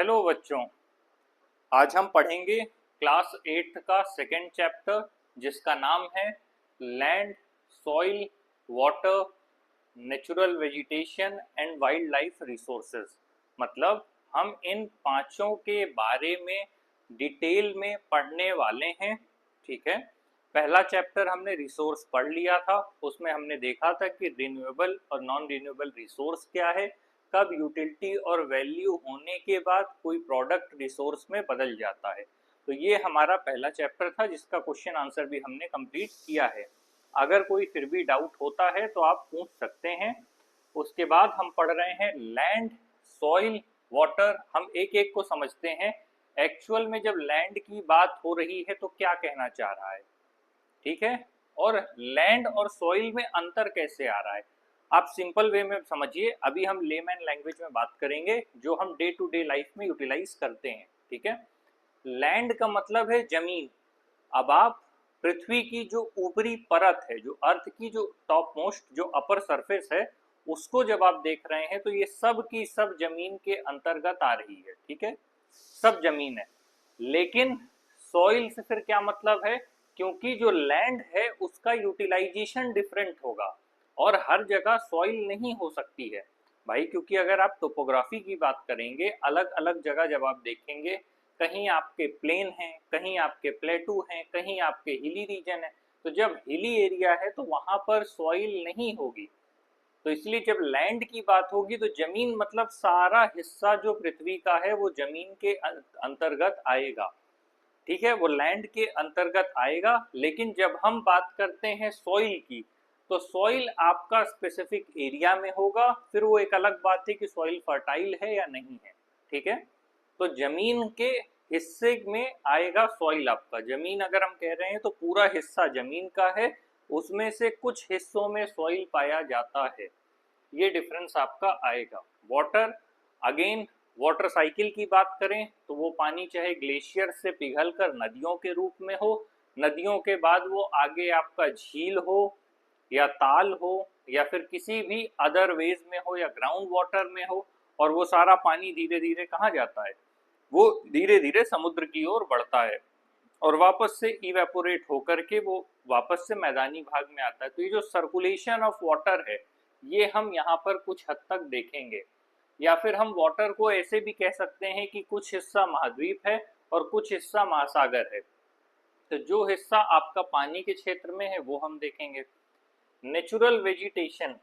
Hello बच्चों, आज हम पढ़ेंगे क्लास 8 का सेकेंड चैप्टर जिसका नाम है land, soil, water, natural vegetation and wild life resources. मतलब हम इन पांचों के बारे में डिटेल में पढ़ने वाले हैं। ठीक है। पहला चैप्टर हमने रिसोर्स पढ़ लिया था, उसमें हमने देखा था कि रिन्यूएबल और नॉन रिन्यूएबल रिसोर्स क्या है, कब यूटिलिटी और वैल्यू होने के बाद कोई प्रोडक्ट रिसोर्स में बदल जाता है। तो ये हमारा पहला चैप्टर था जिसका क्वेश्चन आंसर भी हमने कंप्लीट किया है। अगर कोई फिर भी डाउट होता है तो आप पूछ सकते हैं। उसके बाद हम पढ़ रहे हैं लैंड, सॉइल, वाटर। हम एक एक को समझते हैं। एक्चुअल में जब लैंड की बात हो रही है तो क्या कहना चाह रहा है, ठीक है, और लैंड और सॉइल में अंतर कैसे आ रहा है। आप सिंपल वे में समझिए। अभी हम लेमैन लैंग्वेज में बात करेंगे जो हम डे टू डे लाइफ में यूटिलाइज करते हैं। ठीक है। लैंड का मतलब है जमीन। अब आप पृथ्वी की जो ऊपरी परत है, जो अर्थ की जो टॉप मोस्ट जो अपर सरफेस है, उसको जब आप देख रहे हैं तो ये सब की सब जमीन के अंतर्गत आ रही है। ठीक है, सब जमीन है। लेकिन सॉइल से फिर क्या मतलब है, क्योंकि जो लैंड है उसका यूटिलाइजेशन डिफरेंट होगा और हर जगह सॉइल नहीं हो सकती है भाई। क्योंकि अगर आप टोपोग्राफी की बात करेंगे, अलग अलग जगह जब आप देखेंगे, कहीं आपके प्लेन हैं, कहीं आपके प्लेटू हैं, कहीं आपके हिली रीजन है। तो जब हिली एरिया है तो वहां पर सॉइल नहीं होगी। तो इसलिए जब लैंड की बात होगी तो जमीन मतलब सारा हिस्सा जो पृथ्वी का है वो जमीन के अंतर्गत आएगा। ठीक है, वो लैंड के अंतर्गत आएगा। लेकिन जब हम बात करते हैं सॉइल की, तो सॉइल आपका स्पेसिफिक एरिया में होगा। फिर वो एक अलग बात है कि सॉइल फर्टाइल है या नहीं है। ठीक है, तो जमीन के हिस्से में आएगा सॉइल। आपका जमीन अगर हम कह रहे हैं तो पूरा हिस्सा जमीन का है, उसमें से कुछ हिस्सों में सॉइल पाया जाता है। ये डिफरेंस आपका आएगा। वाटर, अगेन वाटर साइकिल की बात करें तो वो पानी चाहे ग्लेशियर से पिघलकर नदियों के रूप में हो, नदियों के बाद वो आगे आपका झील हो या ताल हो या फिर किसी भी अदर वेज में हो या ग्राउंड वाटर में हो, और वो सारा पानी धीरे धीरे कहाँ जाता है, वो धीरे धीरे समुद्र की ओर बढ़ता है और वापस से इवेपोरेट होकर के वो वापस से मैदानी भाग में आता है। तो ये जो सर्कुलेशन ऑफ वाटर है ये हम यहाँ पर कुछ हद तक देखेंगे। या फिर हम वाटर को ऐसे भी कह सकते हैं कि कुछ हिस्सा महाद्वीप है और कुछ हिस्सा महासागर है। तो जो हिस्सा आपका पानी के क्षेत्र में है वो हम देखेंगे। नेचुरल वेजिटेशन,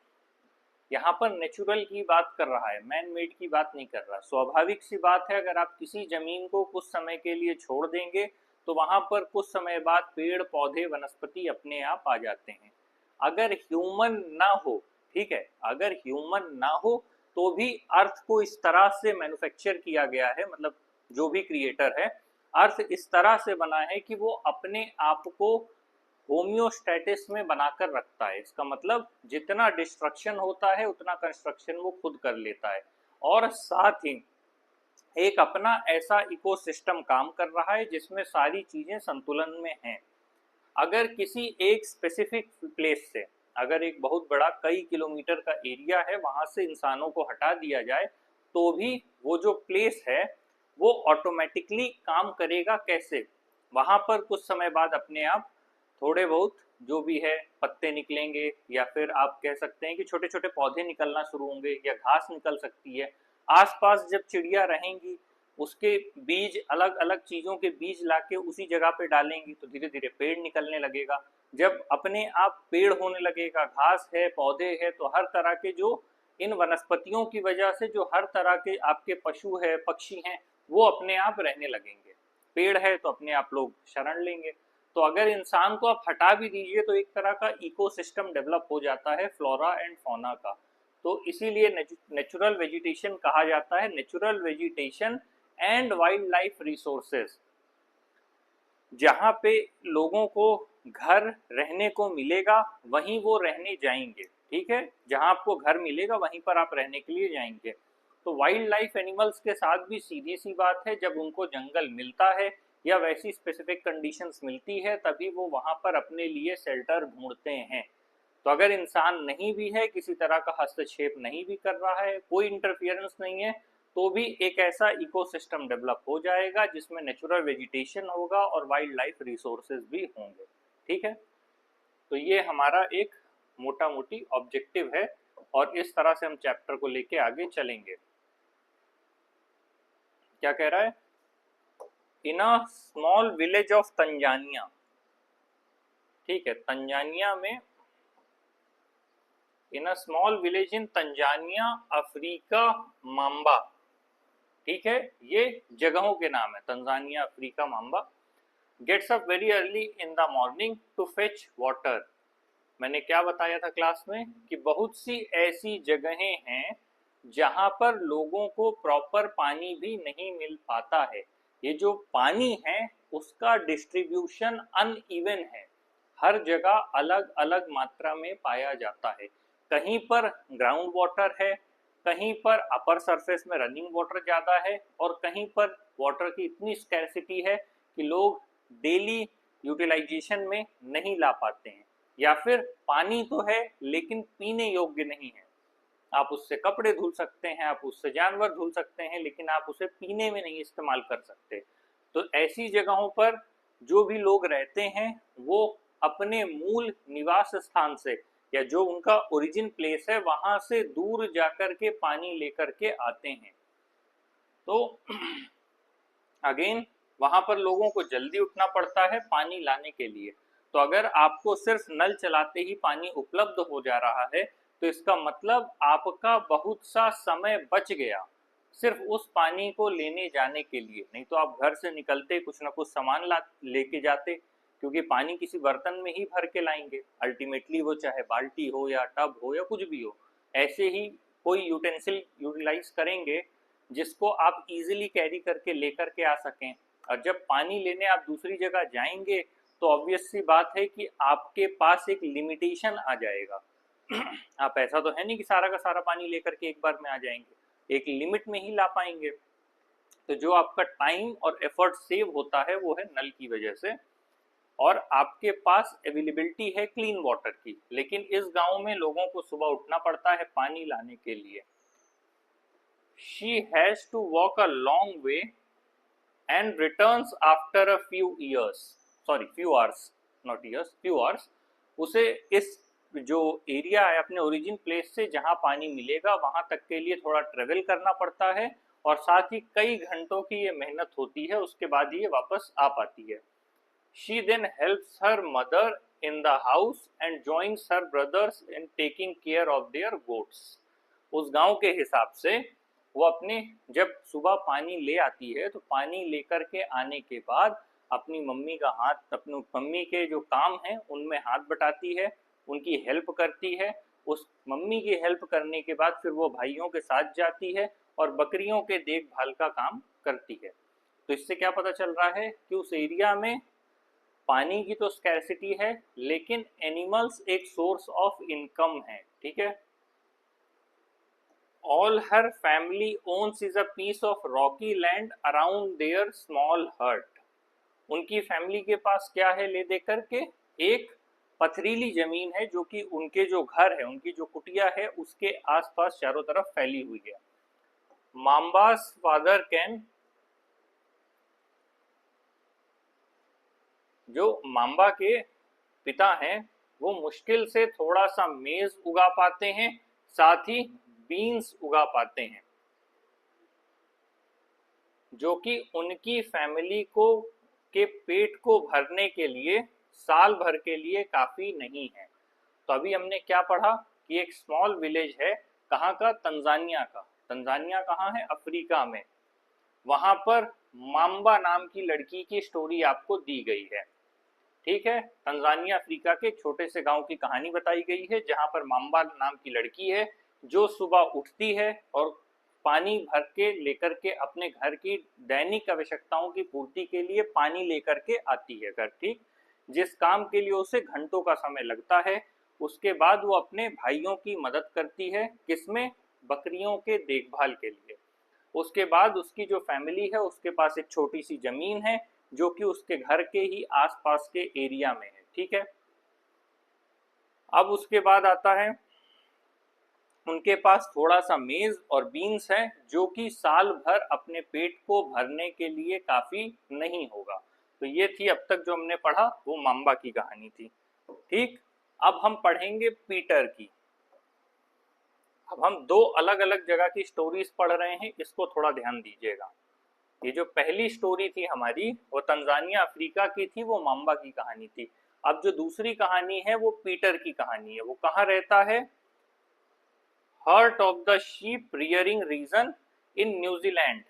यहाँ पर नेचुरल की बात कर रहा है, मैन मेड की बात नहीं कर रहा। स्वाभाविक सी बात है, अगर आप किसी जमीन को कुछ समय के लिए छोड़ देंगे तो वहां पर कुछ समय बाद पेड़ पौधे वनस्पति अपने आप आ जाते हैं। अगर ह्यूमन ना हो, ठीक है, अगर ह्यूमन ना हो तो भी अर्थ को इस तरह से मैन्युफैक्चर किया गया है, मतलब जो भी क्रिएटर है, अर्थ इस तरह से बना है कि वो अपने आप को होम्योस्टैटिस में बनाकर रखता है। इसका मतलब जितना डिस्ट्रक्शन होता है उतना कंस्ट्रक्शन वो खुद कर लेता है। और साथ ही एक अपना ऐसा इकोसिस्टम काम कर रहा है जिसमें सारी चीजें संतुलन में हैं। अगर किसी एक स्पेसिफिक प्लेस से, अगर एक बहुत बड़ा कई किलोमीटर का एरिया है वहां से इंसानों को हटा दिया जाए तो भी वो जो प्लेस है वो ऑटोमेटिकली काम करेगा। कैसे, वहां पर कुछ समय बाद अपने आप थोड़े बहुत जो भी है पत्ते निकलेंगे, या फिर आप कह सकते हैं कि छोटे छोटे पौधे निकलना शुरू होंगे या घास निकल सकती है। आसपास जब चिड़िया रहेंगी उसके बीज, अलग अलग चीजों के बीज लाके उसी जगह पे डालेंगी तो धीरे धीरे पेड़ निकलने लगेगा। जब अपने आप पेड़ होने लगेगा, घास है, पौधे है, तो हर तरह के जो इन वनस्पतियों की वजह से जो हर तरह के आपके पशु है, पक्षी हैं, वो अपने आप रहने लगेंगे। पेड़ है तो अपने आप लोग शरण लेंगे। तो अगर इंसान को आप हटा भी दीजिए तो एक तरह का इकोसिस्टम डेवलप हो जाता है फ्लोरा एंड फौना का। तो इसीलिए नेचुरल वेजिटेशन कहा जाता है। Natural vegetation and wild life resources, जहाँ पे लोगों को घर रहने को मिलेगा वहीं वो रहने जाएंगे। ठीक है, जहाँ आपको घर मिलेगा वहीं पर आप रहने के लिए जाएंगे। तो वाइल्ड लाइफ एनिमल्स के साथ भी सीधी सी बात है, जब उनको जंगल मिलता है या वैसी स्पेसिफिक कंडीशंस मिलती है तभी वो वहां पर अपने लिए शेल्टर ढूंढते हैं। तो अगर इंसान नहीं भी है, किसी तरह का हस्तक्षेप नहीं भी कर रहा है, कोई इंटरफियरेंस नहीं है, तो भी एक ऐसा इकोसिस्टम डेवलप हो जाएगा जिसमें नेचुरल वेजिटेशन होगा और वाइल्ड लाइफ रिसोर्सेज भी होंगे। ठीक है, तो ये हमारा एक मोटा मोटी ऑब्जेक्टिव है और इस तरह से हम चैप्टर को लेके आगे चलेंगे। क्या कह रहा है? In a small village of Tanzania, ठीक है, तंजानिया में, in a small village in Tanzania Africa Mamba, ठीक है, ये जगहों के नाम है, Tanzania, Africa, Mamba. Gets up very early in the morning to fetch water. मैंने क्या बताया था क्लास में कि बहुत सी ऐसी जगहें हैं जहां पर लोगों को प्रॉपर पानी भी नहीं मिल पाता है। ये जो पानी है उसका डिस्ट्रीब्यूशन अनइवन है, हर जगह अलग अलग मात्रा में पाया जाता है। कहीं पर ग्राउंड वाटर है, कहीं पर अपर सरफेस में रनिंग वाटर ज़्यादा है, और कहीं पर वाटर की इतनी स्कैर्सिटी है कि लोग डेली यूटिलाइजेशन में नहीं ला पाते हैं, या फिर पानी तो है लेकिन पीने योग्य नहीं है। आप उससे कपड़े धुल सकते हैं, आप उससे जानवर धुल सकते हैं, लेकिन आप उसे पीने में नहीं इस्तेमाल कर सकते। तो ऐसी जगहों पर जो भी लोग रहते हैं वो अपने मूल निवास स्थान से, या जो उनका ओरिजिन प्लेस है, वहां से दूर जाकर के पानी लेकर के आते हैं। तो अगेन वहां पर लोगों को जल्दी उठना पड़ता है पानी लाने के लिए। तो अगर आपको सिर्फ नल चलाते ही पानी उपलब्ध हो जा रहा है तो इसका मतलब आपका बहुत सा समय बच गया सिर्फ उस पानी को लेने जाने के लिए। नहीं तो आप घर से निकलते कुछ ना कुछ सामान लेके जाते, क्योंकि पानी किसी बर्तन में ही भर के लाएंगे अल्टीमेटली, वो चाहे बाल्टी हो या टब हो या कुछ भी हो। ऐसे ही कोई यूटेंसिल यूटिलाइज करेंगे जिसको आप इजीली कैरी करके लेकर के आ सकें। और जब पानी लेने आप दूसरी जगह जाएंगे तो ऑब्वियस सी बात है कि आपके पास एक लिमिटेशन आ जाएगा। आप ऐसा तो है नहीं कि सारा का सारा पानी लेकर के एक बार में आ जाएंगे, एक लिमिट में ही ला पाएंगे। तो जो आपका टाइम और एफर्ट सेव होता है वो है नल की वजह से, और आपके पास अवेलेबिलिटी है क्लीन वाटर की। लेकिन इस गांव में लोगों को सुबह उठना पड़ता है पानी लाने के लिए। She has to walk a long way and returns after a few years, sorry few hours, not years, few hours। उसे इस जो एरिया है अपने ओरिजिन प्लेस से जहां पानी मिलेगा वहां तक के लिए थोड़ा ट्रेवल करना पड़ता है, और साथ ही कई घंटों की ये मेहनत होती है, उसके बाद ये वापस आ पाती है। She then helps her mother in the house and joins her brothers in taking care of their goats। उस गांव के हिसाब से वो अपने जब सुबह पानी ले आती है तो पानी लेकर के आने के बाद अपनी मम्मी का हाथ, अपनी मम्मी के जो काम है उनमें हाथ बटाती है, उनकी हेल्प करती है। उस मम्मी की हेल्प करने के बाद फिर वो भाइयों के साथ जाती है और बकरियों के देखभाल का काम करती है। तो इससे क्या पता चल रहा है कि उस एरिया में पानी की तो स्कैर्सिटी है लेकिन एनिमल्स एक सोर्स ऑफ इनकम है। ठीक है, all her family owns is a piece of rocky land around their small hut। उनकी फैमिली के पास क्या है ले दे करके? एक पथरीली जमीन है जो कि उनके जो घर है, उनकी जो कुटिया है उसके आसपास चारों तरफ फैली हुई है। माम्बास फादर कैन, जो माम्बा के पिता हैं वो मुश्किल से थोड़ा सा मेज उगा पाते हैं, साथ ही बीन्स उगा पाते हैं, जो कि उनकी फैमिली को के पेट को भरने के लिए साल भर के लिए काफी नहीं है। तो अभी हमने क्या पढ़ा कि एक स्मॉल विलेज है, कहाँ का? तंजानिया का। तंजानिया कहाँ है? अफ्रीका में। वहां पर माम्बा नाम की लड़की की स्टोरी आपको दी गई है। ठीक है, तंजानिया अफ्रीका के छोटे से गांव की कहानी बताई गई है जहां पर माम्बा नाम की लड़की है जो सुबह उठती है और पानी भर के लेकर के अपने घर की दैनिक आवश्यकताओं की पूर्ति के लिए पानी लेकर के आती है घर। ठीक, जिस काम के लिए उसे घंटों का समय लगता है। उसके बाद वो अपने भाइयों की मदद करती है, किसमें? बकरियों के देखभाल के लिए। उसके बाद उसकी जो फैमिली है उसके पास एक छोटी सी जमीन है जो कि उसके घर के ही आसपास के एरिया में है। ठीक है, अब उसके बाद आता है उनके पास थोड़ा सा मेज और बीन्स है जो कि साल भर अपने पेट को भरने के लिए काफी नहीं होगा। तो ये थी अब तक जो हमने पढ़ा, वो माम्बा की कहानी थी। ठीक, अब हम पढ़ेंगे पीटर की। अब हम दो अलग अलग जगह की स्टोरीज पढ़ रहे हैं, इसको थोड़ा ध्यान दीजिएगा। ये जो पहली स्टोरी थी हमारी वो तंजानिया अफ्रीका की थी, वो माम्बा की कहानी थी। अब जो दूसरी कहानी है वो पीटर की कहानी है। वो कहाँ रहता है? Heart of the sheep rearing region in New Zealand.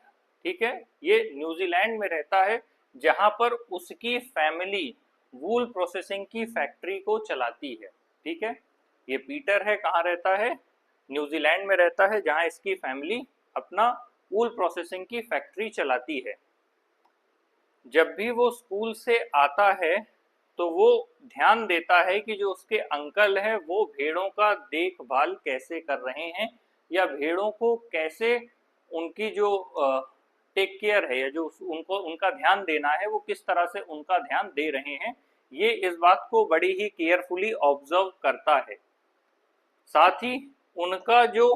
ठीक है, ये न्यूजीलैंड में रहता है जहां पर उसकी फैमिली वूल प्रोसेसिंग की फैक्ट्री को चलाती है। ठीक है, ये पीटर है, कहाँ रहता है? न्यूजीलैंड में रहता है जहां इसकी फैमिली अपना वूल प्रोसेसिंग की फैक्ट्री चलाती है। जब भी वो स्कूल से आता है तो वो ध्यान देता है कि जो उसके अंकल है वो भेड़ों का देखभाल कैसे कर रहे हैं, या भेड़ों को कैसे उनकी जो टेक केयर है, या जो उनको उनका ध्यान देना है वो किस तरह से उनका ध्यान दे रहे हैं, ये इस बात को बड़ी ही केयरफुली ऑब्जर्व करता है। साथ ही उनका जो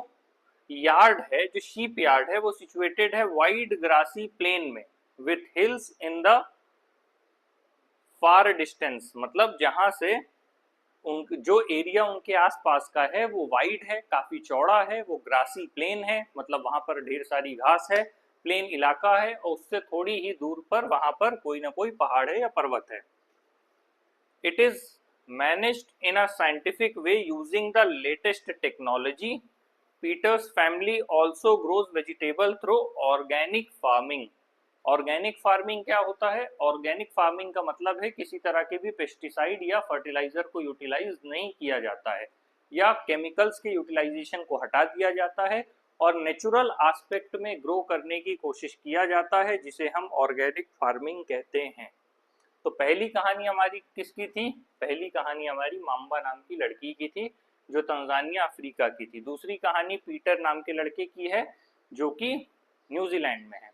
यार्ड है, जो शीप यार्ड है, वो सिचुएटेड है वाइड ग्रासी प्लेन में with hills in the far distance. मतलब जहां से जो एरिया उनके आसपास का है वो वाइड है, काफी चौड़ा है, वो ग्रासी प्लेन है, मतलब वहां पर ढेर सारी घास है, प्लेन इलाका है, और उससे थोड़ी ही दूर पर वहां पर कोई ना कोई पहाड़ है या पर्वत है। It is managed in a scientific way using the latest technology. Peter's family also grows vegetable through organic farming. Organic farming क्या होता है? ऑर्गेनिक फार्मिंग का मतलब है किसी तरह के भी पेस्टिसाइड या फर्टिलाइजर को यूटिलाइज नहीं किया जाता है, या केमिकल्स के यूटिलाइजेशन को हटा दिया जाता है और नेचुरल एस्पेक्ट में ग्रो करने की कोशिश किया जाता है, जिसे हम ऑर्गेनिक फार्मिंग कहते हैं। तो पहली कहानी हमारी किसकी थी? पहली कहानी हमारी माम्बा नाम की लड़की की थी जो तंजानिया अफ्रीका की थी। दूसरी कहानी पीटर नाम के लड़के की है जो कि न्यूजीलैंड में है।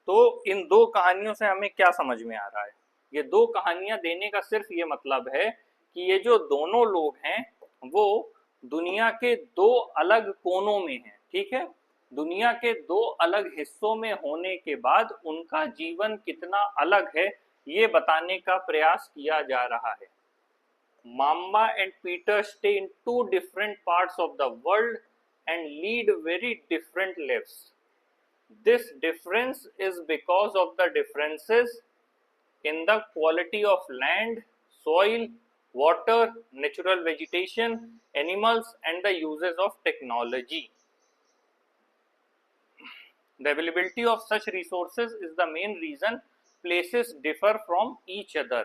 तो इन दो कहानियों से हमें क्या समझ में आ रहा है? ये दो कहानियां देने का सिर्फ ये मतलब है कि ये जो दोनों लोग हैं वो दुनिया के दो अलग कोनों में हैं। ठीक है, दुनिया के दो अलग हिस्सों में होने के बाद उनका जीवन कितना अलग है ये बताने का प्रयास किया जा रहा है। Mamba and Peter stay in two different parts of the world and lead very different lives. This difference is because of the differences in the quality of land, soil, water, natural vegetation, animals, and the uses of technology. The availability of such resources is the main reason places differ from each other.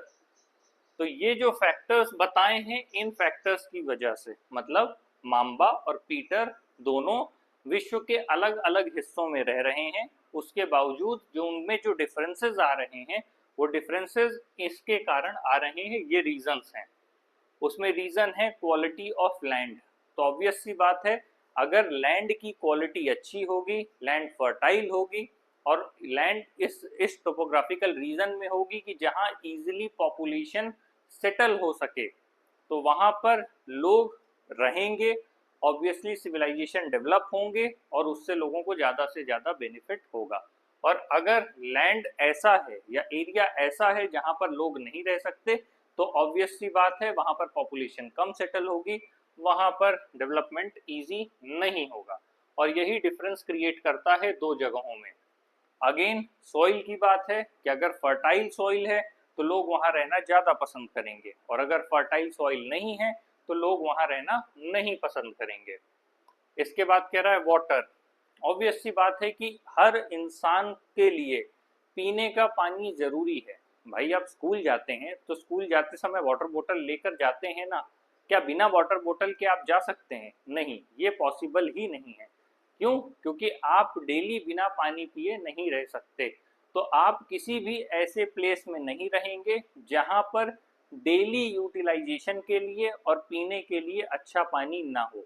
तो ये जो factors बताए हैं, इन factors की वजह से, मतलब mamba और पीटर दोनों विश्व के अलग अलग हिस्सों में रह रहे हैं, उसके बावजूद जो उनमें जो डिफरेंसेस आ रहे हैं वो डिफरेंसेस इसके कारण आ रहे हैं, ये रीजंस हैं। उसमें रीजन है क्वालिटी ऑफ लैंड। तो ऑब्वियस सी बात है, अगर लैंड की क्वालिटी अच्छी होगी, लैंड फर्टाइल होगी, और लैंड इस टोपोग्राफिकल रीजन में होगी कि जहां इजीली पॉपुलेशन सेटल हो सके, तो वहां पर लोग रहेंगे, ऑब्वियसली सिविलाइजेशन डेवलप होंगे और उससे लोगों को ज़्यादा से ज़्यादा बेनिफिट होगा। और अगर लैंड ऐसा है या एरिया ऐसा है जहां पर लोग नहीं रह सकते, तो ऑब्वियस सी बात है वहां पर पॉपुलेशन कम सेटल होगी, वहां पर डेवलपमेंट इजी नहीं होगा। और यही डिफरेंस क्रिएट करता है दो जगहों में। अगेन सॉइल की बात है कि अगर फर्टाइल सॉइल है तो लोग वहां रहना ज़्यादा पसंद करेंगे, और अगर फर्टाइल सॉइल नहीं है तो लोग वहां रहना नहीं पसंद करेंगे। इसके बाद कह रहा है वाटर। ऑब्वियस सी बात है कि हर इंसान के लिए पीने का पानी जरूरी है। भाई आप स्कूल जाते हैं तो स्कूल जाते समय वाटर बोतल लेकर जाते हैं ना? क्या बिना वाटर बोतल के आप जा सकते हैं? नहीं, ये पॉसिबल ही नहीं है। क्यों? क्योंकि आप डेली बिना पानी पिए नहीं रह सकते। तो आप किसी भी ऐसे प्लेस में नहीं रहेंगे जहां पर डेली यूटिलाइजेशन के लिए और पीने के लिए अच्छा पानी ना हो,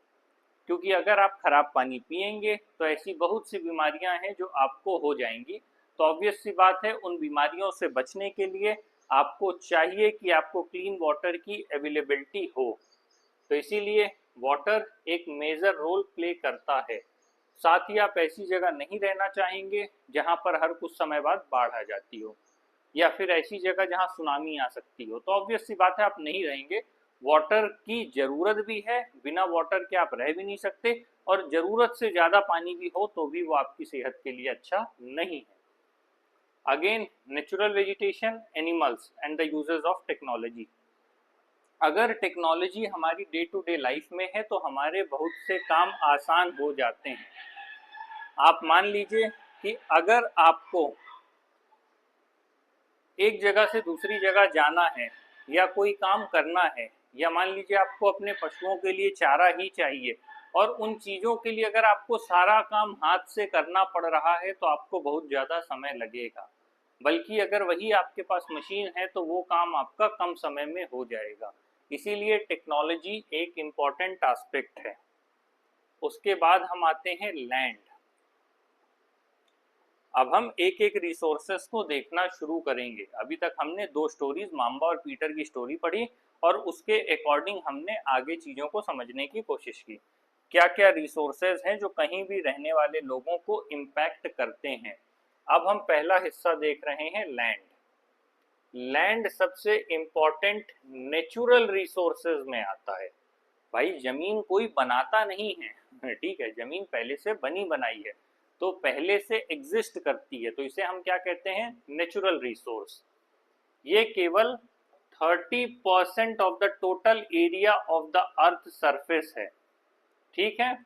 क्योंकि अगर आप खराब पानी पिएंगे तो ऐसी बहुत सी बीमारियां हैं जो आपको हो जाएंगी। तो ऑब्वियस सी बात है, उन बीमारियों से बचने के लिए आपको चाहिए कि आपको क्लीन वाटर की अवेलेबिलिटी हो। तो इसीलिए वाटर एक मेजर रोल प्ले करता है। साथ ही आप ऐसी जगह नहीं रहना चाहेंगे जहां पर हर कुछ समय बाद बाढ़ आ जाती हो, या फिर ऐसी जगह जहां सुनामी आ सकती हो, तो ऑब्वियस सी बात है आप नहीं रहेंगे। वाटर की जरूरत भी है, बिना वाटर के आप रह भी नहीं सकते, और जरूरत से ज्यादा पानी भी हो तो भी वो आपकी सेहत के लिए अच्छा नहीं है। Again, natural vegetation, animals and the uses of technology. अगर टेक्नोलॉजी हमारी डे टू डे लाइफ में है तो हमारे बहुत से काम आसान हो जाते हैं। आप मान लीजिए कि अगर आपको एक जगह से दूसरी जगह जाना है या कोई काम करना है, या मान लीजिए आपको अपने पशुओं के लिए चारा ही चाहिए, और उन चीज़ों के लिए अगर आपको सारा काम हाथ से करना पड़ रहा है तो आपको बहुत ज़्यादा समय लगेगा। बल्कि अगर वही आपके पास मशीन है तो वो काम आपका कम समय में हो जाएगा। इसीलिए टेक्नोलॉजी एक इम्पॉर्टेंट एस्पेक्ट है। उसके बाद हम आते हैं लैंड। अब हम एक एक रिसोर्सेस को देखना शुरू करेंगे। अभी तक हमने दो स्टोरीज, माम्बा और पीटर की स्टोरी पढ़ी, और उसके अकॉर्डिंग हमने आगे चीज़ों को समझने की कोशिश की। क्या क्या रिसोर्सेज हैं जो कहीं भी रहने वाले लोगों को इम्पैक्ट करते हैं। अब हम पहला हिस्सा देख रहे हैं, लैंड। लैंड सबसे इम्पॉर्टेंट नेचुरल रिसोर्सेज में आता है। भाई जमीन कोई बनाता नहीं है, ठीक है, जमीन पहले से बनी बनाई है, तो पहले से एग्जिस्ट करती है, तो इसे हम क्या कहते हैं, नेचुरल रिसोर्स। ये केवल 30% of the total area of the earth surface है, ठीक है।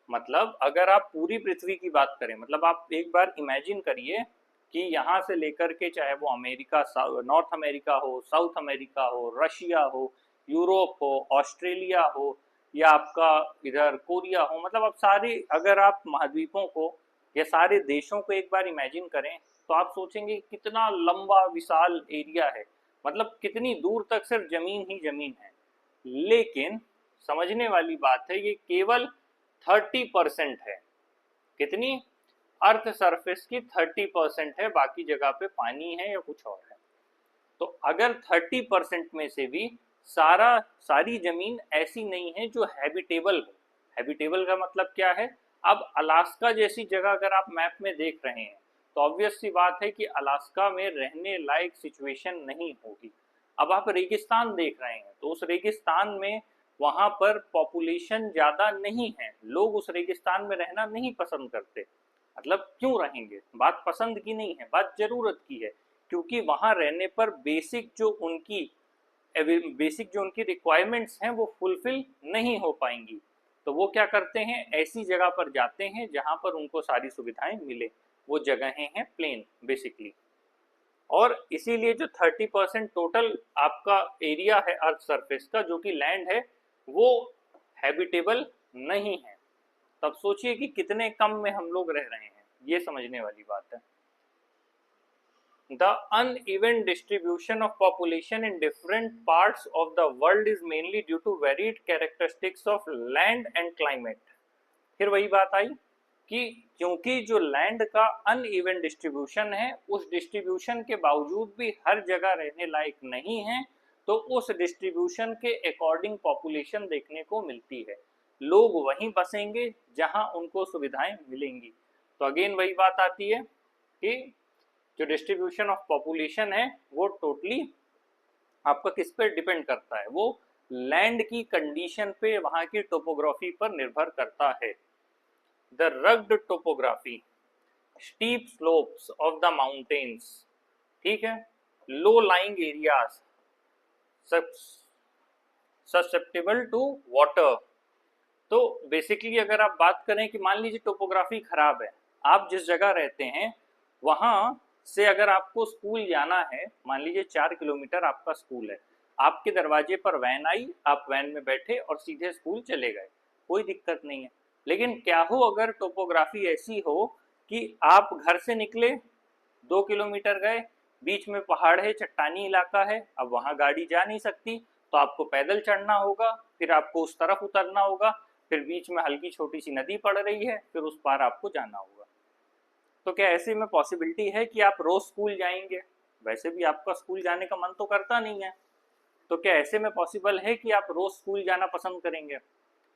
मतलब अगर आप पूरी पृथ्वी की बात करें, मतलब आप एक बार इमेजिन करिए कि यहाँ से लेकर के, चाहे वो अमेरिका, नॉर्थ अमेरिका हो, साउथ अमेरिका हो, रशिया हो, यूरोप हो, ऑस्ट्रेलिया हो, या आपका इधर कोरिया हो, मतलब अब सारे, अगर आप महाद्वीपों को या सारे देशों को एक बार इमेजिन करें तो आप सोचेंगे कितना लंबा विशाल एरिया है, मतलब कितनी दूर तक सिर्फ जमीन ही जमीन है। लेकिन समझने वाली बात है, ये केवल 30% है। कितनी? अर्थ सरफेस की 30% है, बाकी जगह पे पानी है या कुछ और है। तो अगर 30% में से भी सारी जमीन ऐसी नहीं है जो हैबिटेबल हो। हैबिटेबल का मतलब क्या है? अब अलास्का जैसी जगह अगर आप मैप में देख रहे हैं तो ऑब्वियस सी बात है कि अलास्का में रहने लायक सिचुएशन नहीं होगी। अब आप रेगिस्तान देख रहे हैं तो उस रेगिस्तान में वहां पर पॉपुलेशन ज्यादा नहीं है, लोग उस रेगिस्तान में रहना नहीं पसंद करते। मतलब क्यों रहेंगे? बात पसंद की नहीं है, बात जरूरत की है, क्योंकि वहां रहने पर बेसिक जो उनकी रिक्वायरमेंट्स हैं वो फुलफिल नहीं हो पाएंगी। तो वो क्या करते हैं, ऐसी जगह पर जाते हैं जहां पर उनको सारी सुविधाएं मिले। वो जगहें हैं प्लेन बेसिकली। और इसीलिए जो 30% टोटल आपका एरिया है अर्थ सरफेस का, जो कि लैंड है, वो हैबिटेबल नहीं है। तब सोचिए कि कितने कम में हम लोग रह रहे हैं, ये समझने वाली बात है। The uneven distribution of population in different parts of the world is mainly due to varied characteristics of land and climate. फिर वही बात आई कि क्योंकि जो लैंड का अनइवन डिस्ट्रीब्यूशन है, उस डिस्ट्रीब्यूशन के बावजूद भी हर जगह रहने लायक नहीं है, तो उस डिस्ट्रीब्यूशन के अकॉर्डिंग पॉपुलेशन देखने को मिलती है। लोग वहीं बसेंगे जहां उनको सुविधाएं मिलेंगी। तो अगेन वही बात आती है कि जो डिस्ट्रीब्यूशन ऑफ पॉपुलेशन है वो टोटली आपका किस पे डिपेंड करता है, वो लैंड की कंडीशन पे, वहां की टोपोग्राफी पर निर्भर करता है। The rugged topography, steep slopes of the mountains, ठीक है, low lying areas susceptible to water. तो बेसिकली अगर आप बात करें कि मान लीजिए टोपोग्राफी खराब है, आप जिस जगह रहते हैं वहां से अगर आपको स्कूल जाना है, मान लीजिए 4 किलोमीटर आपका स्कूल है, आपके दरवाजे पर वैन आई, आप वैन में बैठे और सीधे स्कूल चले गए, कोई दिक्कत नहीं है। लेकिन क्या हो अगर टोपोग्राफी ऐसी हो कि आप घर से निकले, 2 किलोमीटर गए, बीच में पहाड़ है, चट्टानी इलाका है, अब वहां गाड़ी जा नहीं सकती, तो आपको पैदल चढ़ना होगा, फिर आपको उस तरफ उतरना होगा, फिर बीच में हल्की छोटी सी नदी पड़ रही है, फिर उस पार आपको जाना होगा। तो क्या ऐसे में पॉसिबिलिटी है कि आप रोज स्कूल जाएंगे? वैसे भी आपका स्कूल जाने का मन तो करता नहीं है। तो क्या ऐसे में पॉसिबल है कि आप रोज स्कूल जाना पसंद करेंगे?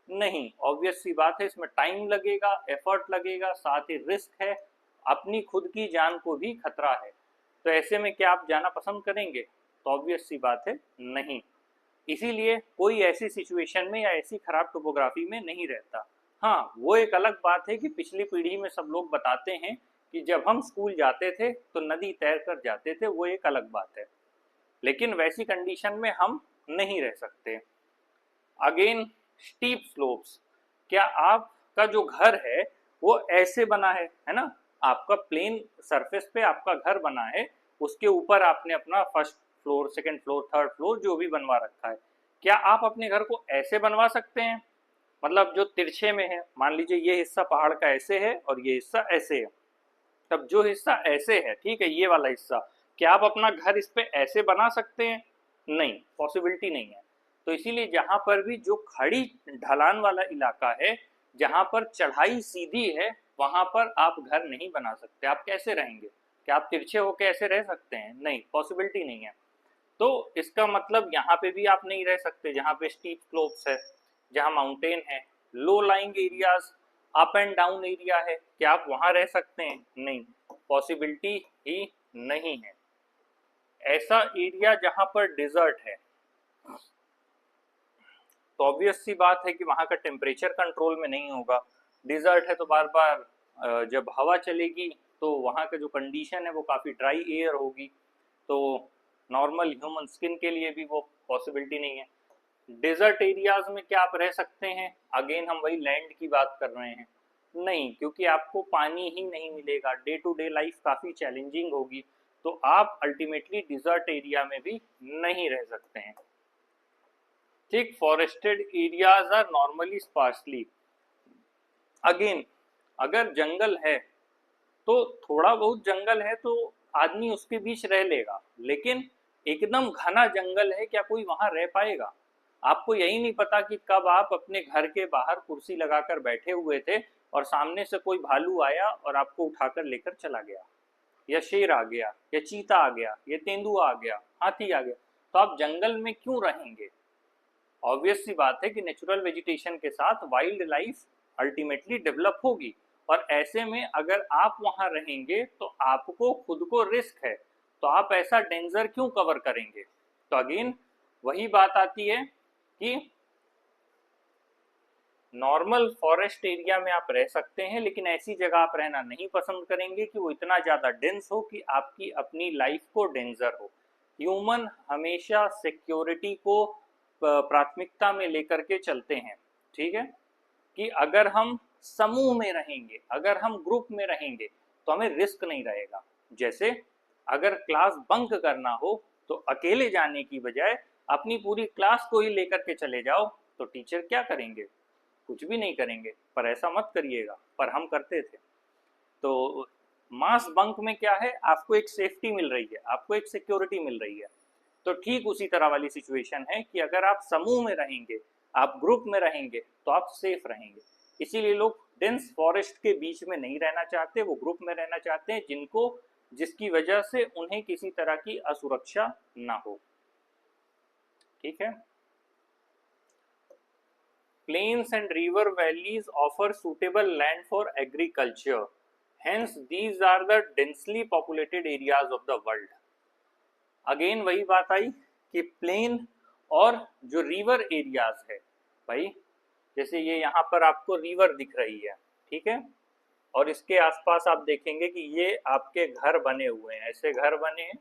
नहीं, ऑब्वियस सी बात है, इसमें टाइम लगेगा, एफर्ट लगेगा, साथ ही रिस्क है, अपनी खुद की जान को भी खतरा है। तो ऐसे में क्या आप जाना पसंद करेंगे? तो ऑब्वियस सी बात है, नहीं। इसीलिए कोई ऐसी सिचुएशन में या ऐसी खराब टोपोग्राफी में नहीं रहता। हाँ, वो एक अलग बात है कि पिछली पीढ़ी में सब लोग बताते हैं कि जब हम स्कूल जाते थे तो नदी तैर कर जाते थे, वो एक अलग बात है, लेकिन वैसी कंडीशन में हम नहीं रह सकते। अगेन, स्टीप स्लोप्स, क्या आपका जो घर है वो ऐसे बना है ना, आपका प्लेन सरफेस पे आपका घर बना है, उसके ऊपर आपने अपना first floor, second floor, third floor जो भी बनवा रखा है, क्या आप अपने घर को ऐसे बनवा सकते हैं? मतलब जो तिरछे में है, मान लीजिए ये हिस्सा पहाड़ का ऐसे है और ये हिस्सा ऐसे है, तब जो हिस्सा ऐसे है, ठीक है, ये वाला हिस्सा, क्या आप अपना घर इस पे ऐसे बना सकते हैं? नहीं, पॉसिबिलिटी नहीं है। तो इसीलिए जहां पर भी जो खड़ी ढलान वाला इलाका है, जहां पर चढ़ाई सीधी है, वहां पर आप घर नहीं बना सकते। आप कैसे रहेंगे? क्या आप तिरछे होकर ऐसे रह सकते हैं? नहीं, पॉसिबिलिटी नहीं है। तो इसका मतलब यहाँ पे भी आप नहीं रह सकते जहाँ पे स्टीप स्लोप्स है, जहाँ माउंटेन है। Low lying areas, up and down area है, क्या आप वहां रह सकते हैं? नहीं, पॉसिबिलिटी ही नहीं है। ऐसा एरिया जहां पर डिजर्ट है, तो ऑब्वियस सी बात है कि वहां का टेम्परेचर कंट्रोल में नहीं होगा। डिजर्ट है तो बार बार जब हवा चलेगी तो वहां का जो कंडीशन है वो काफ़ी ड्राई एयर होगी, तो नॉर्मल ह्यूमन स्किन के लिए भी वो पॉसिबिलिटी नहीं है। डेजर्ट एरियाज में क्या आप रह सकते हैं? अगेन हम वही लैंड की बात कर रहे हैं, नहीं, क्योंकि आपको पानी ही नहीं मिलेगा, डे टू डे लाइफ काफ़ी चैलेंजिंग होगी, तो आप अल्टीमेटली डिजर्ट एरिया में भी नहीं रह सकते हैं। ठीक, forested areas are normally sparsely. Again, अगर जंगल है तो थोड़ा बहुत जंगल है तो आदमी उसके बीच रह लेगा, लेकिन एकदम घना जंगल है, क्या कोई वहां रह पाएगा? आपको यही नहीं पता कि कब आप अपने घर के बाहर कुर्सी लगाकर बैठे हुए थे और सामने से कोई भालू आया और आपको उठाकर लेकर चला गया, या शेर आ गया, या चीता आ गया, या तेंदुआ आ गया, हाथी आ गया, तो आप जंगल में क्यों रहेंगे? ऑब्वियस सी बात है कि नेचुरल वेजिटेशन के साथ वाइल्ड लाइफ अल्टीमेटली डेवलप होगी, और ऐसे में अगर आप वहां रहेंगे तो आपको खुद को रिस्क है, तो आप ऐसा डेंजर क्यों कवर करेंगे? तो अगेन वही बात आती है कि नॉर्मल फॉरेस्ट एरिया में आप रह सकते हैं, लेकिन ऐसी जगह आप रहना नहीं पसंद करेंगे कि वो इतना ज़्यादा डेंस हो कि आपकी अपनी लाइफ को डेंजर हो। ह्यूमन हमेशा सिक्योरिटी को प्राथमिकता में लेकर के चलते हैं, ठीक है, कि अगर हम समूह में रहेंगे, अगर हम ग्रुप में रहेंगे तो हमें रिस्क नहीं रहेगा। जैसे अगर क्लास बंक करना हो तो अकेले जाने की बजाय अपनी पूरी क्लास को ही लेकर के चले जाओ, तो टीचर क्या करेंगे? कुछ भी नहीं करेंगे, पर ऐसा मत करिएगा, पर हम करते थे। तो मास बंक में क्या है, आपको एक सेफ्टी मिल रही है, आपको एक सिक्योरिटी मिल रही है। तो ठीक उसी तरह वाली सिचुएशन है कि अगर आप समूह में रहेंगे, आप ग्रुप में रहेंगे, तो आप सेफ रहेंगे। इसीलिए लोग डेंस फॉरेस्ट के बीच में नहीं रहना चाहते, वो ग्रुप में रहना चाहते हैं जिसकी वजह से उन्हें किसी तरह की असुरक्षा ना हो। ठीक है। Plains and river valleys offer suitable land for agriculture. Hence, these are the densely populated areas of the world. Again वही बात आई कि प्लेन और जो रिवर एरियाज है, भाई जैसे ये यहाँ पर आपको रिवर दिख रही है, ठीक है, और इसके आसपास आप देखेंगे कि ये आपके घर बने हुए हैं, ऐसे घर बने हैं,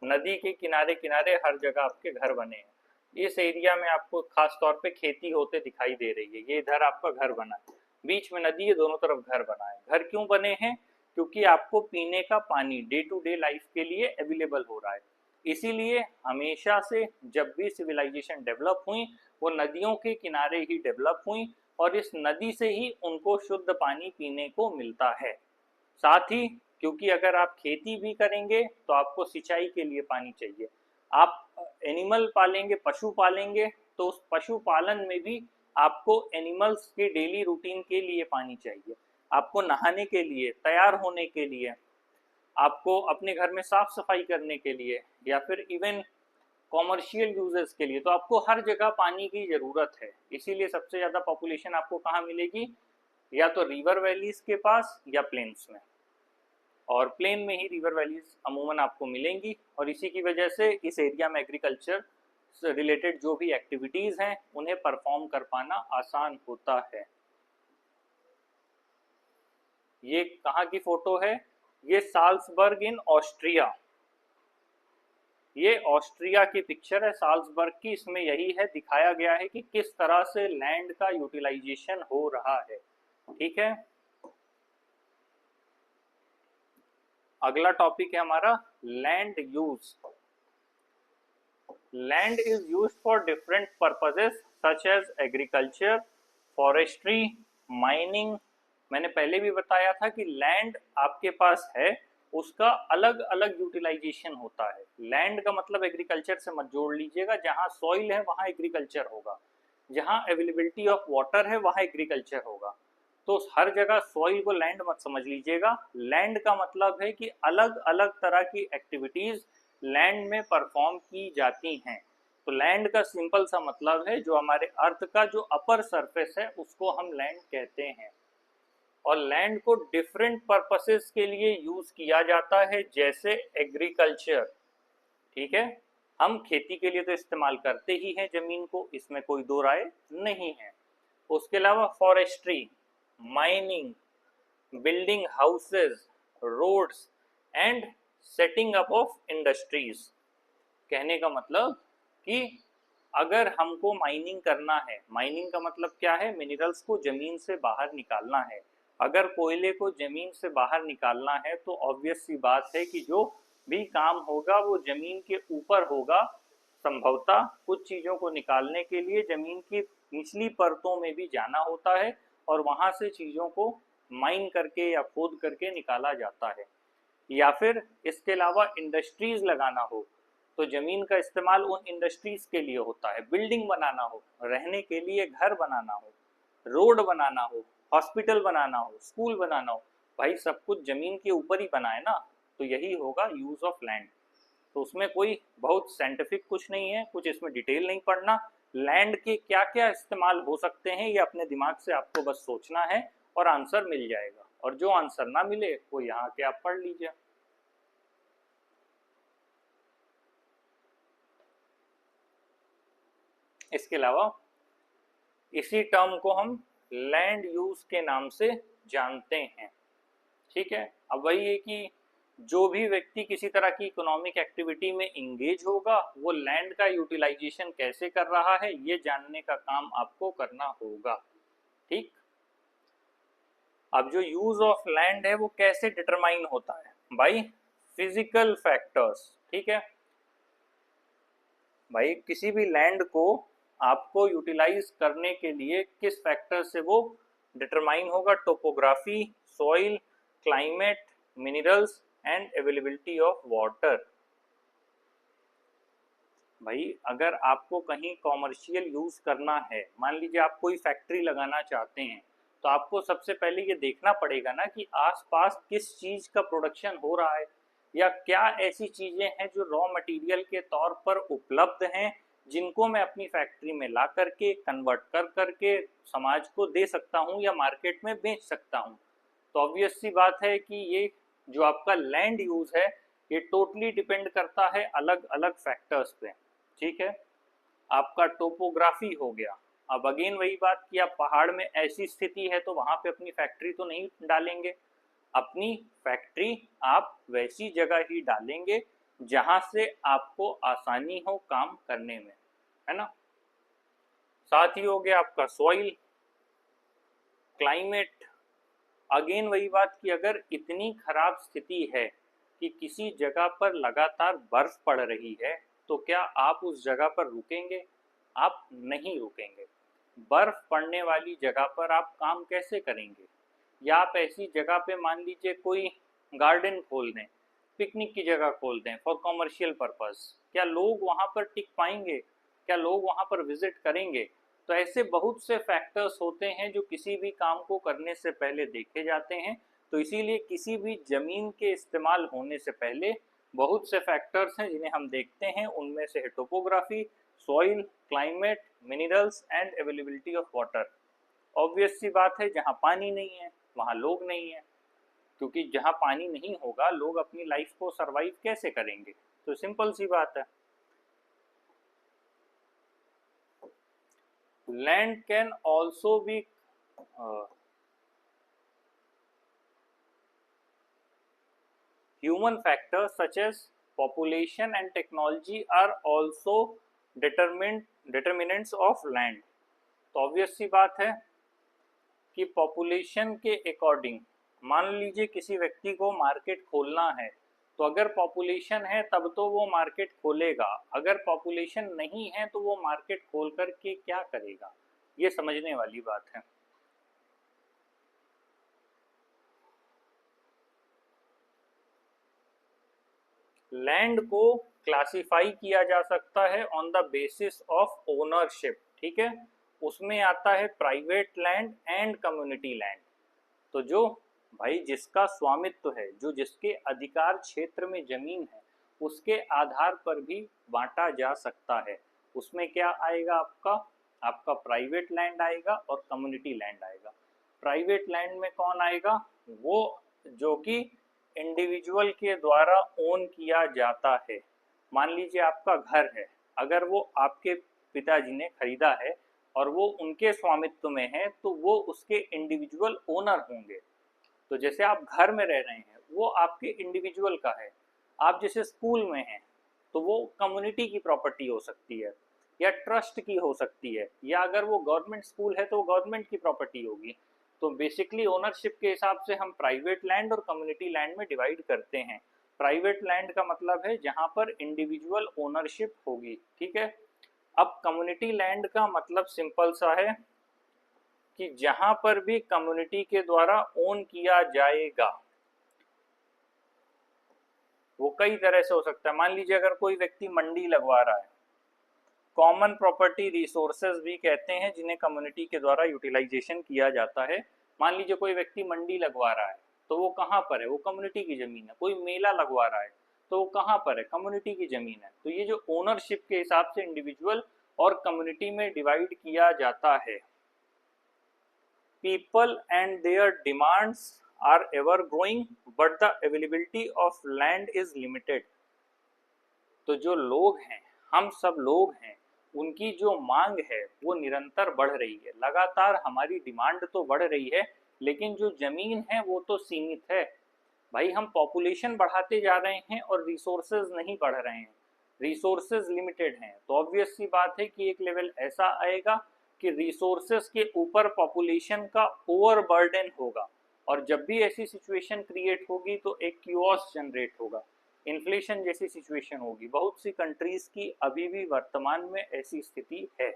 नदी के किनारे किनारे हर जगह आपके घर बने हैं। इस एरिया में आपको खास तौर पे खेती होते दिखाई दे रही है, ये इधर आपका घर बना है, बीच में नदी है, दोनों तरफ घर बना है। घर क्यों बने हैं? क्योंकि आपको पीने का पानी डे टू डे लाइफ के लिए अवेलेबल हो रहा है। इसीलिए हमेशा से जब भी सिविलाइजेशन डेवलप हुई वो नदियों के किनारे ही डेवलप हुई, और इस नदी से ही उनको शुद्ध पानी पीने को मिलता है। साथ ही क्योंकि अगर आप खेती भी करेंगे तो आपको सिंचाई के लिए पानी चाहिए, आप एनिमल पालेंगे, पशु पालेंगे, तो उस पशुपालन में भी आपको एनिमल्स के डेली रूटीन के लिए पानी चाहिए, आपको नहाने के लिए, तैयार होने के लिए, आपको अपने घर में साफ सफाई करने के लिए, या फिर इवन कॉमर्शियल यूजेस के लिए तो आपको हर जगह पानी की ज़रूरत है, इसीलिए सबसे ज़्यादा पॉपुलेशन आपको कहाँ मिलेगी, या तो रिवर वैलीज के पास या प्लेन्स में, और प्लेन में ही रिवर वैलीज अमूमन आपको मिलेंगी, और इसी की वजह से इस एरिया में एग्रीकल्चर से रिलेटेड जो भी एक्टिविटीज़ हैं उन्हें परफॉर्म कर पाना आसान होता है। ये कहाँ की फोटो है, ये साल्सबर्ग इन ऑस्ट्रिया, ये ऑस्ट्रिया की पिक्चर है साल्सबर्ग की। इसमें यही है, दिखाया गया है कि किस तरह से लैंड का यूटिलाइजेशन हो रहा है। ठीक है, अगला टॉपिक है हमारा land use. Land is used for different purposes such as agriculture, forestry, mining. मैंने पहले भी बताया था कि लैंड आपके पास है, उसका अलग अलग यूटिलाइजेशन होता है। लैंड का मतलब एग्रीकल्चर से मत जोड़ लीजिएगा, जहाँ सॉइल है वहाँ एग्रीकल्चर होगा, जहाँ अवेलेबिलिटी ऑफ वाटर है वहाँ एग्रीकल्चर होगा। तो हर जगह सॉइल को लैंड मत समझ लीजिएगा। लैंड का मतलब है कि अलग अलग तरह की एक्टिविटीज लैंड में परफॉर्म की जाती हैं। तो लैंड का सिंपल सा मतलब है जो हमारे अर्थ का जो अपर सरफेस है उसको हम लैंड कहते हैं। और लैंड को डिफरेंट पर्पसेस के लिए यूज किया जाता है, जैसे एग्रीकल्चर। ठीक है, हम खेती के लिए तो इस्तेमाल करते ही हैं जमीन को, इसमें कोई दो राय नहीं है। उसके अलावा forestry, mining, building houses, roads and setting up of industries. कहने का मतलब कि अगर हमको माइनिंग करना है, माइनिंग का मतलब क्या है, मिनरल्स को जमीन से बाहर निकालना है। अगर कोयले को जमीन से बाहर निकालना है तो ऑब्वियस सी बात है कि जो भी काम होगा वो जमीन के ऊपर होगा। संभवतः कुछ चीज़ों को निकालने के लिए जमीन की निचली परतों में भी जाना होता है और वहाँ से चीज़ों को माइन करके या खोद करके निकाला जाता है। या फिर इसके अलावा इंडस्ट्रीज लगाना हो तो जमीन का इस्तेमाल उन इंडस्ट्रीज के लिए होता है। बिल्डिंग बनाना हो, रहने के लिए घर बनाना हो, रोड बनाना हो, हॉस्पिटल बनाना हो, स्कूल बनाना हो, भाई सब कुछ जमीन के ऊपर ही बना है ना, तो यही होगा यूज ऑफ लैंड। तो उसमें कोई बहुत साइंटिफिक कुछ नहीं है, कुछ इसमें डिटेल नहीं पढ़ना। लैंड के क्या क्या इस्तेमाल हो सकते हैं ये अपने दिमाग से आपको बस सोचना है और आंसर मिल जाएगा, और जो आंसर ना मिले वो यहाँ के आप पढ़ लीजिए। इसके अलावा इसी टर्म को हम लैंड यूज के नाम से जानते हैं। ठीक है, अब वही है कि जो भी व्यक्ति किसी तरह की इकोनॉमिक एक्टिविटी में इंगेज होगा वो लैंड का यूटिलाइजेशन कैसे कर रहा है ये जानने का काम आपको करना होगा। ठीक, अब जो यूज ऑफ लैंड है वो कैसे डिटरमाइन होता है, बाय फिजिकल फैक्टर्स। ठीक है भाई, किसी भी लैंड को आपको यूटिलाइज करने के लिए किस फैक्टर से वो डिटरमाइन होगा, topography, soil, climate, minerals and availability of water. भाई अगर आपको कहीं कॉमर्शियल यूज करना है, मान लीजिए आप कोई फैक्ट्री लगाना चाहते हैं, तो आपको सबसे पहले ये देखना पड़ेगा ना कि आसपास किस चीज का प्रोडक्शन हो रहा है, या क्या ऐसी चीजें हैं जो रॉ मटेरियल के तौर पर उपलब्ध हैं जिनको मैं अपनी फैक्ट्री में ला करके कन्वर्ट कर करके समाज को दे सकता हूँ या मार्केट में बेच सकता हूँ। तो ऑब्वियस सी बात है कि ये जो आपका लैंड यूज है ये टोटली डिपेंड करता है अलग अलग फैक्टर्स पे। ठीक है, आपका टोपोग्राफी हो गया। अब अगेन वही बात कि आप पहाड़ में ऐसी स्थिति है तो वहां पे अपनी फैक्ट्री तो नहीं डालेंगे, अपनी फैक्ट्री आप वैसी जगह ही डालेंगे जहां से आपको आसानी हो काम करने में, है ना। साथ ही हो गया आपका सॉइल, क्लाइमेट। अगेन वही बात कि अगर इतनी खराब स्थिति है कि किसी जगह पर लगातार बर्फ पड़ रही है तो क्या आप उस जगह पर रुकेंगे, आप नहीं रुकेंगे। बर्फ पड़ने वाली जगह पर आप काम कैसे करेंगे, या आप ऐसी जगह पे मान लीजिए कोई गार्डन खोल दें, पिकनिक की जगह खोल दें फॉर कॉमर्शियल पर्पस, क्या लोग वहाँ पर टिक पाएंगे, क्या लोग वहाँ पर विजिट करेंगे। तो ऐसे बहुत से फैक्टर्स होते हैं जो किसी भी काम को करने से पहले देखे जाते हैं। तो इसीलिए किसी भी जमीन के इस्तेमाल होने से पहले बहुत से फैक्टर्स हैं जिन्हें हम देखते हैं, उनमें से है topography, soil, climate, minerals and availability of water. Obvious सी बात है, जहाँ पानी नहीं है वहाँ लोग नहीं है, क्योंकि जहाँ पानी नहीं होगा लोग अपनी लाइफ को सरवाइव कैसे करेंगे? तो सिंपल सी बात है। Land can also be human factors such as population and technology are also determinants of land। तो ऑब्वियस सी बात है कि पॉपुलेशन के अकॉर्डिंग, मान लीजिए किसी व्यक्ति को मार्केट खोलना है, तो अगर पॉपुलेशन है तब तो वो मार्केट खोलेगा, अगर पॉपुलेशन नहीं है तो वो मार्केट खोल करके क्या करेगा? ये समझने वाली बात है। लैंड को क्लासिफाई किया जा सकता है on the basis of ownership, ठीक है। उसमें आता है private land and community land. तो जो भाई जिसका स्वामित्व है, जो जिसके अधिकार क्षेत्र में जमीन है, उसके आधार पर भी बांटा जा सकता है। उसमें क्या आएगा? आपका प्राइवेट लैंड आएगा और कम्युनिटी लैंड आएगा। प्राइवेट लैंड में कौन आएगा? वो जो कि इंडिविजुअल के द्वारा ओन किया जाता है। मान लीजिए आपका घर है, अगर वो आपके पिताजी ने खरीदा है और वो उनके स्वामित्व में है, तो वो उसके इंडिविजुअल ओनर होंगे। तो जैसे आप घर में रह रहे हैं, वो आपके इंडिविजुअल का है। आप जैसे स्कूल में हैं, तो वो कम्युनिटी की प्रॉपर्टी हो सकती है या ट्रस्ट की हो सकती है, या अगर वो गवर्नमेंट स्कूल है तो वो गवर्नमेंट की प्रॉपर्टी होगी। तो बेसिकली ओनरशिप के हिसाब से हम प्राइवेट लैंड और कम्युनिटी लैंड में डिवाइड करते हैं। प्राइवेट लैंड का मतलब है जहां पर इंडिविजुअल ओनरशिप होगी, ठीक है। अब कम्युनिटी लैंड का मतलब सिंपल सा है कि जहां पर भी कम्युनिटी के द्वारा ओन किया जाएगा। वो कई तरह से हो सकता है। मान लीजिए अगर कोई व्यक्ति मंडी लगवा रहा है, कॉमन प्रॉपर्टी रिसोर्सेज भी कहते हैं जिन्हें कम्युनिटी के द्वारा यूटिलाइजेशन किया जाता है। मान लीजिए कोई व्यक्ति मंडी लगवा रहा है, तो वो कहाँ पर है? वो कम्युनिटी की जमीन है। कोई मेला लगवा रहा है, तो वो कहाँ पर है? कम्युनिटी की जमीन है। तो ये जो ओनरशिप के हिसाब से इंडिविजुअल और कम्युनिटी में डिवाइड किया जाता है। people and their demands are ever growing but the availability of land is limited। तो जो लोग हैं, हम सब लोग हैं, उनकी जो मांग है वो निरंतर बढ़ रही है। लगातार हमारी डिमांड तो बढ़ रही है, लेकिन जो जमीन है वो तो सीमित है। भाई हम पॉपुलेशन बढ़ाते जा रहे हैं और रिसोर्सेज नहीं बढ़ रहे हैं, रिसोर्सेज लिमिटेड हैं। तो ऑब्वियस सी बात है कि एक लेवल ऐसा आएगा कि रिसोर्सेज के ऊपर पॉपुलेशन का ओवरबर्डन होगा, और जब भी ऐसी सिचुएशन क्रिएट होगी तो एक क्यूओस जनरेट होगा, इन्फ्लेशन जैसी सिचुएशन होगी। बहुत सी कंट्रीज की अभी भी वर्तमान में ऐसी स्थिति है।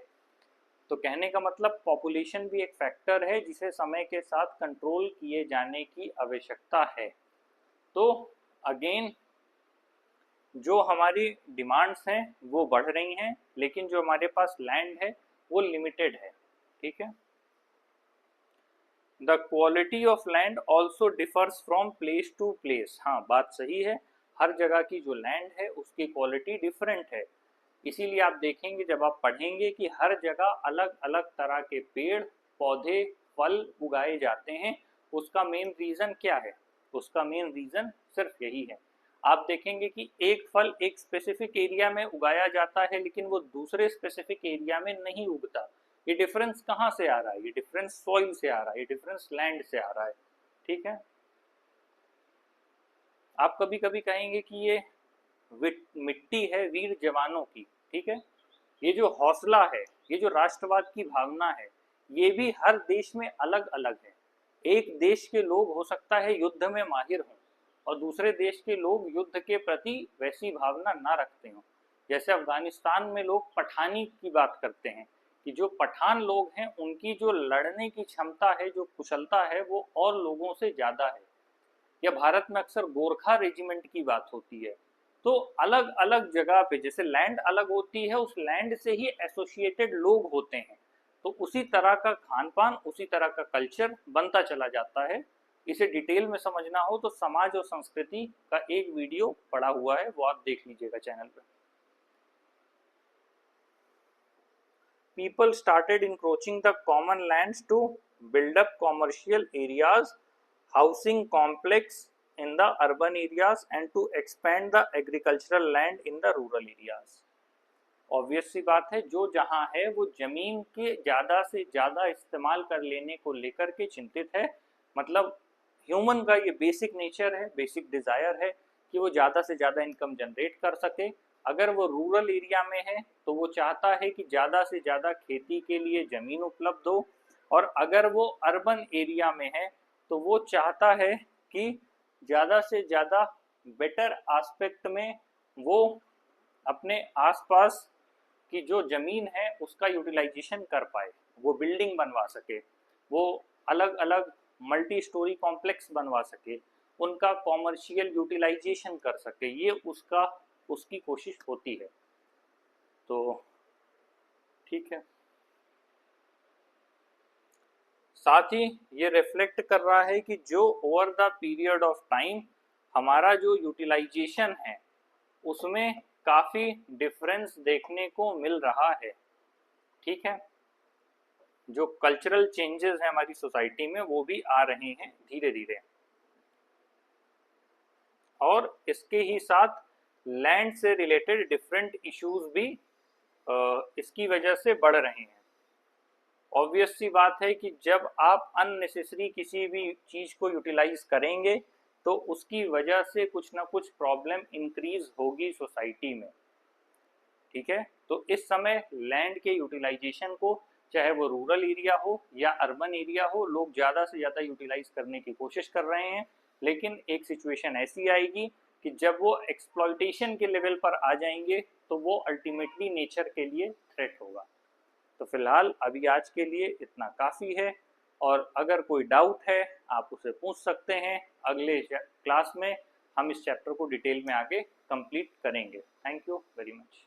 तो कहने का मतलब पॉपुलेशन भी एक फैक्टर है जिसे समय के साथ कंट्रोल किए जाने की आवश्यकता है। तो अगेन जो हमारी डिमांड्स हैं वो बढ़ रही हैं, लेकिन जो हमारे पास लैंड है वो लिमिटेड है, ठीक है। The quality of land also differs from place to place. हाँ, बात सही है, हर जगह की जो लैंड है उसकी क्वालिटी डिफरेंट है। इसीलिए आप देखेंगे जब आप पढ़ेंगे कि हर जगह अलग अलग तरह के पेड़ पौधे फल उगाए जाते हैं। उसका मेन रीज़न क्या है? उसका मेन रीज़न सिर्फ यही है। आप देखेंगे कि एक फल एक स्पेसिफिक एरिया में उगाया जाता है, लेकिन वो दूसरे स्पेसिफिक एरिया में नहीं उगता। ये डिफरेंस कहाँ से आ रहा है? ये डिफरेंस सॉइल से आ रहा है, ये डिफरेंस लैंड से आ रहा है, ठीक है। आप कभी कभी कहेंगे कि ये मिट्टी है वीर जवानों की, ठीक है। ये जो हौसला है, ये जो राष्ट्रवाद की भावना है, ये भी हर देश में अलग अलग है। एक देश के लोग हो सकता है युद्ध में माहिर हों और दूसरे देश के लोग युद्ध के प्रति वैसी भावना ना रखते हों। जैसे अफगानिस्तान में लोग पठानी की बात करते हैं कि जो पठान लोग हैं उनकी जो लड़ने की क्षमता है, जो कुशलता है, वो और लोगों से ज़्यादा है। या भारत में अक्सर गोरखा रेजिमेंट की बात होती है। तो अलग अलग जगह पे जैसे लैंड अलग होती है, उस लैंड से ही एसोसिएटेड लोग होते हैं। तो उसी तरह का खान पान, उसी तरह का कल्चर बनता चला जाता है। इसे डिटेल में समझना हो तो समाज और संस्कृति का एक वीडियो पड़ा हुआ है, वो आप देख लीजिएगा चैनल पर। People started encroaching the common lands to build up commercial areas, housing complex in the urban areas and to expand the agricultural land in the rural areas. Obvious सी बात है, जो जहां है वो जमीन के ज़्यादा से ज़्यादा इस्तेमाल कर लेने को लेकर के चिंतित है। मतलब ह्यूमन का ये बेसिक नेचर है, बेसिक डिज़ायर है कि वो ज़्यादा से ज़्यादा इनकम जनरेट कर सके। अगर वो रूरल एरिया में है तो वो चाहता है कि ज़्यादा से ज़्यादा खेती के लिए ज़मीन उपलब्ध हो, और अगर वो अर्बन एरिया में है तो वो चाहता है कि ज़्यादा से ज़्यादा बेटर एस्पेक्ट में वो अपने आसपास की जो ज़मीन है उसका यूटिलाइजेशन कर पाए, वो बिल्डिंग बनवा सके, वो अलग अलग मल्टी स्टोरी कॉम्प्लेक्स बनवा सके, उनका कॉमर्शियल यूटिलाइजेशन कर सके, ये उसकी कोशिश होती है। तो ठीक है, साथ ही ये रिफ्लेक्ट कर रहा है कि जो over the period of time हमारा जो यूटिलाइजेशन है उसमें काफ़ी डिफरेंस देखने को मिल रहा है। ठीक है, जो कल्चरल चेंजेस हैं हमारी सोसाइटी में वो भी आ रहे हैं धीरे धीरे, और इसके ही साथ लैंड से रिलेटेड डिफरेंट इश्यूज भी इसकी वजह से बढ़ रहे हैं। ऑब्वियस सी बात है कि जब आप अननेसेसरी किसी भी चीज़ को यूटिलाइज करेंगे तो उसकी वजह से कुछ ना कुछ प्रॉब्लम इंक्रीज होगी सोसाइटी में। ठीक है, तो इस समय लैंड के यूटिलाइजेशन को, चाहे वो रूरल एरिया हो या अर्बन एरिया हो, लोग ज़्यादा से ज़्यादा यूटिलाइज करने की कोशिश कर रहे हैं। लेकिन एक सिचुएशन ऐसी आएगी कि जब वो एक्सप्लॉयटेशन के लेवल पर आ जाएंगे तो वो अल्टीमेटली नेचर के लिए थ्रेट होगा। तो फिलहाल अभी आज के लिए इतना काफ़ी है, और अगर कोई डाउट है आप उसे पूछ सकते हैं। अगले क्लास में हम इस चैप्टर को डिटेल में आगे कंप्लीट करेंगे। Thank you very much.